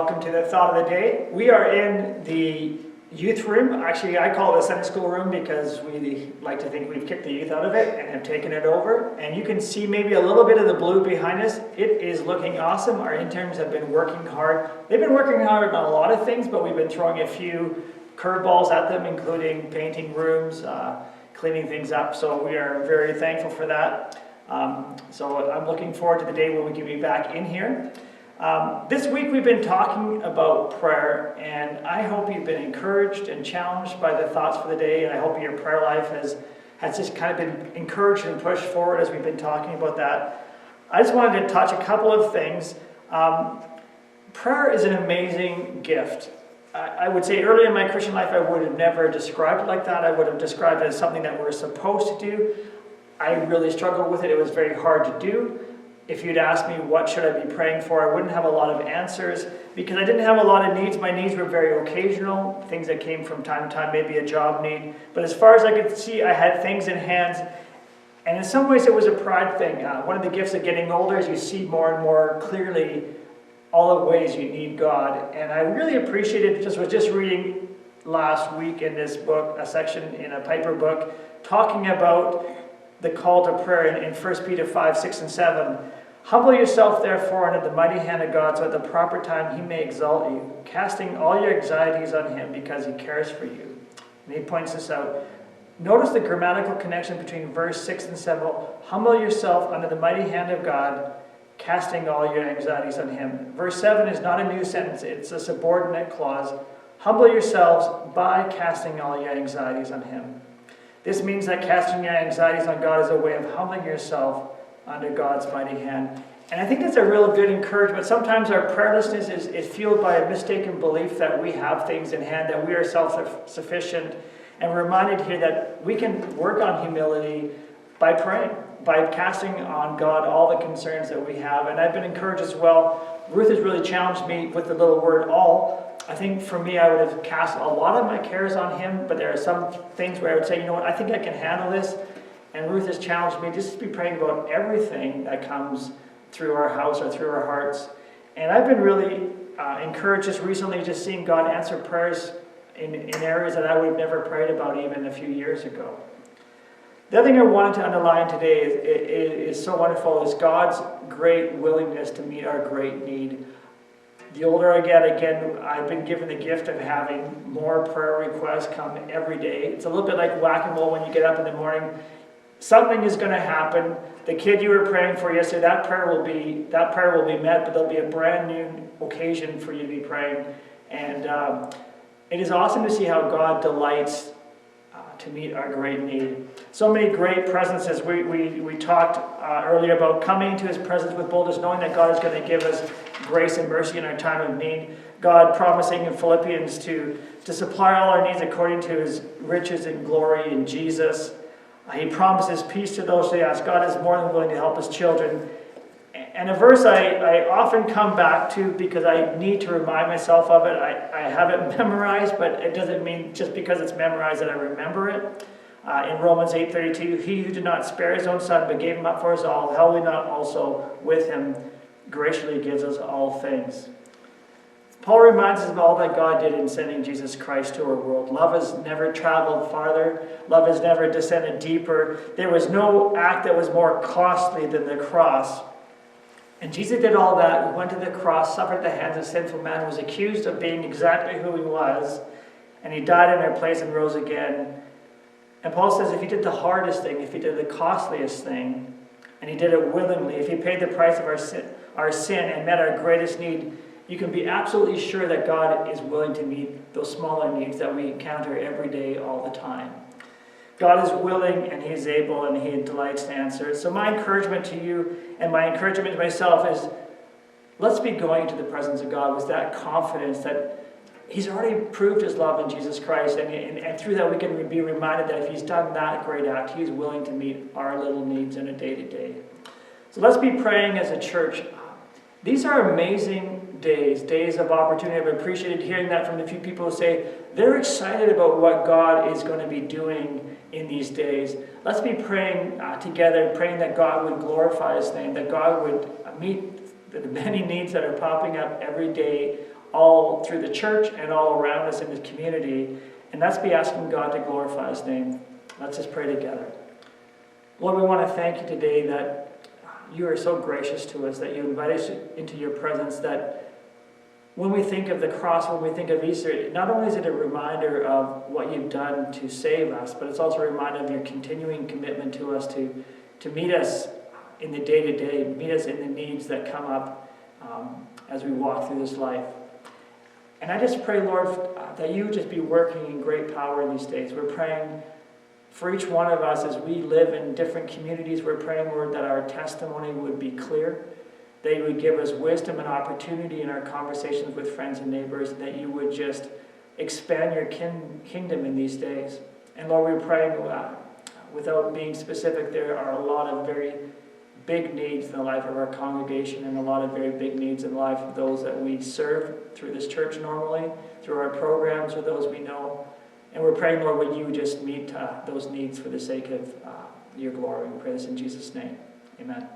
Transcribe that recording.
welcome to the Thought of the Day. We are in the youth room. Actually, I call it the Sunday school room because we like to think we've kicked the youth out of it and have taken it over. And you can see maybe a little bit of the blue behind us. It is looking awesome. Our interns have been working hard. They've been working hard on a lot of things, but we've been throwing a few curveballs at them, including painting rooms, cleaning things up. So we are very thankful for that. So I'm looking forward to the day when we can be back in here. This week we've been talking about prayer, and I hope you've been encouraged and challenged by the thoughts for the day, and I hope your prayer life has just kind of been encouraged and pushed forward as we've been talking about that. I just wanted to touch a couple of things. Prayer is an amazing gift. I would say early in my Christian life I would have never described it like that. I would have described it as something that we're supposed to do. I really struggled with it. It was very hard to do. If you'd asked me what should I be praying for, I wouldn't have a lot of answers because I didn't have a lot of needs. My needs were very occasional, things that came from time to time, maybe a job need. But as far as I could see, I had things in hand. And in some ways it was a pride thing. One of the gifts of getting older is you see more and more clearly all the ways you need God. And I really appreciated, was just reading last week in this book, a section in a Piper book, talking about the call to prayer in 1 Peter 5, 6, and 7. Humble yourself, therefore, under the mighty hand of God, so at the proper time he may exalt you, casting all your anxieties on him because he cares for you. And he points this out. Notice the grammatical connection between verse 6 and 7. Humble yourself under the mighty hand of God, casting all your anxieties on him. Verse 7 is not a new sentence, it's a subordinate clause. Humble yourselves by casting all your anxieties on him. This means that casting your anxieties on God is a way of humbling yourself under God's mighty hand. And I think that's a real good encouragement. Sometimes our prayerlessness is fueled by a mistaken belief that we have things in hand, that we are self-sufficient. And we're reminded here that we can work on humility by praying, by casting on God all the concerns that we have. And I've been encouraged as well. Ruth has really challenged me with the little word all. I think for me, I would have cast a lot of my cares on him, but there are some things where I would say, you know what, I think I can handle this. And Ruth has challenged me just to be praying about everything that comes through our house or through our hearts. And I've been really encouraged just recently, just seeing God answer prayers in areas that I would have never prayed about even a few years ago. The other thing I wanted to underline today is so wonderful, is God's great willingness to meet our great need. The older I get, again, I've been given the gift of having more prayer requests come every day. It's a little bit like whack-a-mole when you get up in the morning. Something is going to happen. The kid you were praying for yesterday, that prayer will be met, but there'll be a brand new occasion for you to be praying. And it is awesome to see how God delights to meet our great need. So many great presences. We talked earlier about coming into his presence with boldness, knowing that God is going to give us grace and mercy in our time of need. God promising in Philippians to supply all our needs according to his riches and glory in Jesus. He promises peace to those who ask. God is more than willing to help his children. And a verse I often come back to because I need to remind myself of it. I have it memorized, but it doesn't mean just because it's memorized that I remember it. In Romans 8:32, he who did not spare his own son but gave him up for us all, how will he not also with him graciously gives us all things? Paul reminds us of all that God did in sending Jesus Christ to our world. Love has never traveled farther. Love has never descended deeper. There was no act that was more costly than the cross. And Jesus did all that. He went to the cross, suffered at the hands of sinful man, was accused of being exactly who he was, and he died in our place and rose again. And Paul says if he did the hardest thing, if he did the costliest thing, and he did it willingly, if he paid the price of our sin and met our greatest need, you can be absolutely sure that God is willing to meet those smaller needs that we encounter every day, all the time. God is willing and he is able and he delights to answer. So my encouragement to you and my encouragement to myself is let's be going into the presence of God with that confidence that he's already proved his love in Jesus Christ. And through that we can be reminded that if he's done that great act, he's willing to meet our little needs in a day-to-day. So let's be praying as a church. These are amazing days of opportunity. I've appreciated hearing that from a few people who say they're excited about what God is going to be doing in these days. Let's be praying together, praying that God would glorify his name, that God would meet the many needs that are popping up every day all through the church and all around us in the community. And let's be asking God to glorify His name. Let's just pray together. Lord, we want to thank you today that you are so gracious to us, that you invite us into your presence, that when we think of the cross, when we think of Easter, not only is it a reminder of what you've done to save us, but it's also a reminder of your continuing commitment to us to meet us in the day-to-day, meet us in the needs that come up as we walk through this life. And I just pray, Lord, that you just be working in great power in these days. We're praying for each one of us as we live in different communities. We're praying, Lord, that our testimony would be clear, that you would give us wisdom and opportunity in our conversations with friends and neighbors, that you would just expand your kingdom in these days. And Lord, we're praying, without being specific, there are a lot of very big needs in the life of our congregation, and a lot of very big needs in the life of those that we serve through this church normally, through our programs, or those we know. And we're praying, Lord, would you just meet those needs for the sake of your glory. We pray this in Jesus' name. Amen.